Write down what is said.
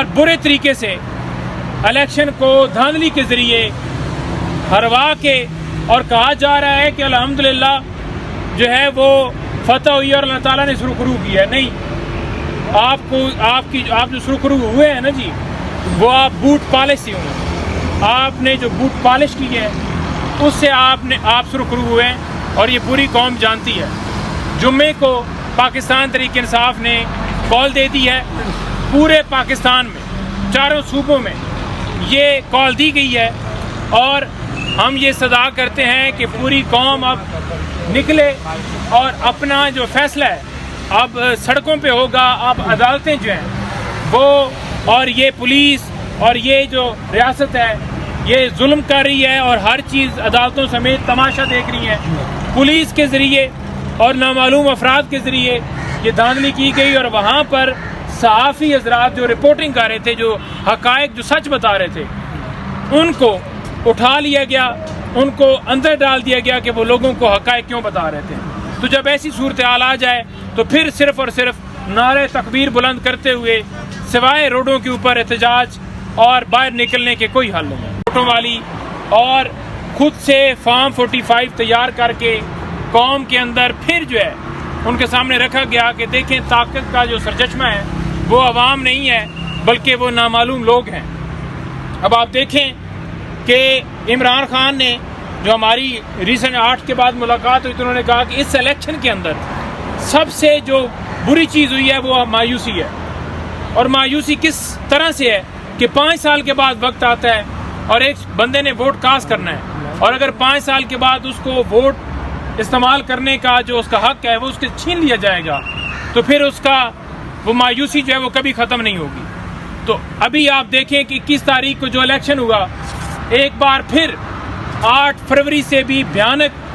اور برے طریقے سے الیکشن کو دھاندلی کے ذریعے ہروا کے، اور کہا جا رہا ہے کہ الحمدللہ جو ہے وہ فتح ہوئی اور اللہ تعالیٰ نے سرخرو کی ہے. نہیں، آپ جو سرخرو ہوئے ہیں نا جی، وہ آپ بوٹ پالش سے ہوئے. آپ نے جو بوٹ پالش کی ہے اس سے آپ سرخرو ہوئے ہیں، اور یہ پوری قوم جانتی ہے. جمعے کو پاکستان تحریک انصاف نے کال دے دی ہے، پورے پاکستان میں چاروں صوبوں میں یہ کال دی گئی ہے، اور ہم یہ صدا کرتے ہیں کہ پوری قوم اب نکلے اور اپنا جو فیصلہ ہے اب سڑکوں پہ ہوگا. اب عدالتیں جو ہیں وہ، اور یہ پولیس اور یہ جو ریاست ہے یہ ظلم کر رہی ہے، اور ہر چیز عدالتوں سمیت تماشا دیکھ رہی ہیں. پولیس کے ذریعے اور نامعلوم افراد کے ذریعے یہ دھاندلی کی گئی، اور وہاں پر صحافی حضرات جو رپورٹنگ کر رہے تھے، جو حقائق جو سچ بتا رہے تھے، ان کو اٹھا لیا گیا، ان کو اندر ڈال دیا گیا کہ وہ لوگوں کو حقائق کیوں بتا رہے تھے. تو جب ایسی صورتحال آ جائے تو پھر صرف اور صرف نعرے تکبیر بلند کرتے ہوئے سوائے روڈوں کے اوپر احتجاج اور باہر نکلنے کے کوئی حل نہیں ہے. ووٹوں والی اور خود سے فارم 45 تیار کر کے قوم کے اندر پھر جو ہے ان کے سامنے رکھا گیا کہ دیکھیں طاقت کا جو سرچشمہ ہے وہ عوام نہیں ہے بلکہ وہ نامعلوم لوگ ہیں. اب آپ دیکھیں کہ عمران خان نے جو ہماری ریسنٹ 8 کے بعد ملاقات ہوئی تو انہوں نے کہا کہ اس الیکشن کے اندر سب سے جو بری چیز ہوئی ہے وہ مایوسی ہے. اور مایوسی کس طرح سے ہے کہ 5 سال کے بعد وقت آتا ہے اور ایک بندے نے ووٹ کاسٹ کرنا ہے، اور اگر 5 سال کے بعد اس کو ووٹ استعمال کرنے کا جو اس کا حق ہے وہ اس سے چھین لیا جائے گا تو پھر اس کا وہ مایوسی جو ہے وہ کبھی ختم نہیں ہوگی. تو ابھی آپ دیکھیں کہ 21 تاریخ کو جو الیکشن ہوا، ایک بار پھر 8 فروری سے بھی بھیانک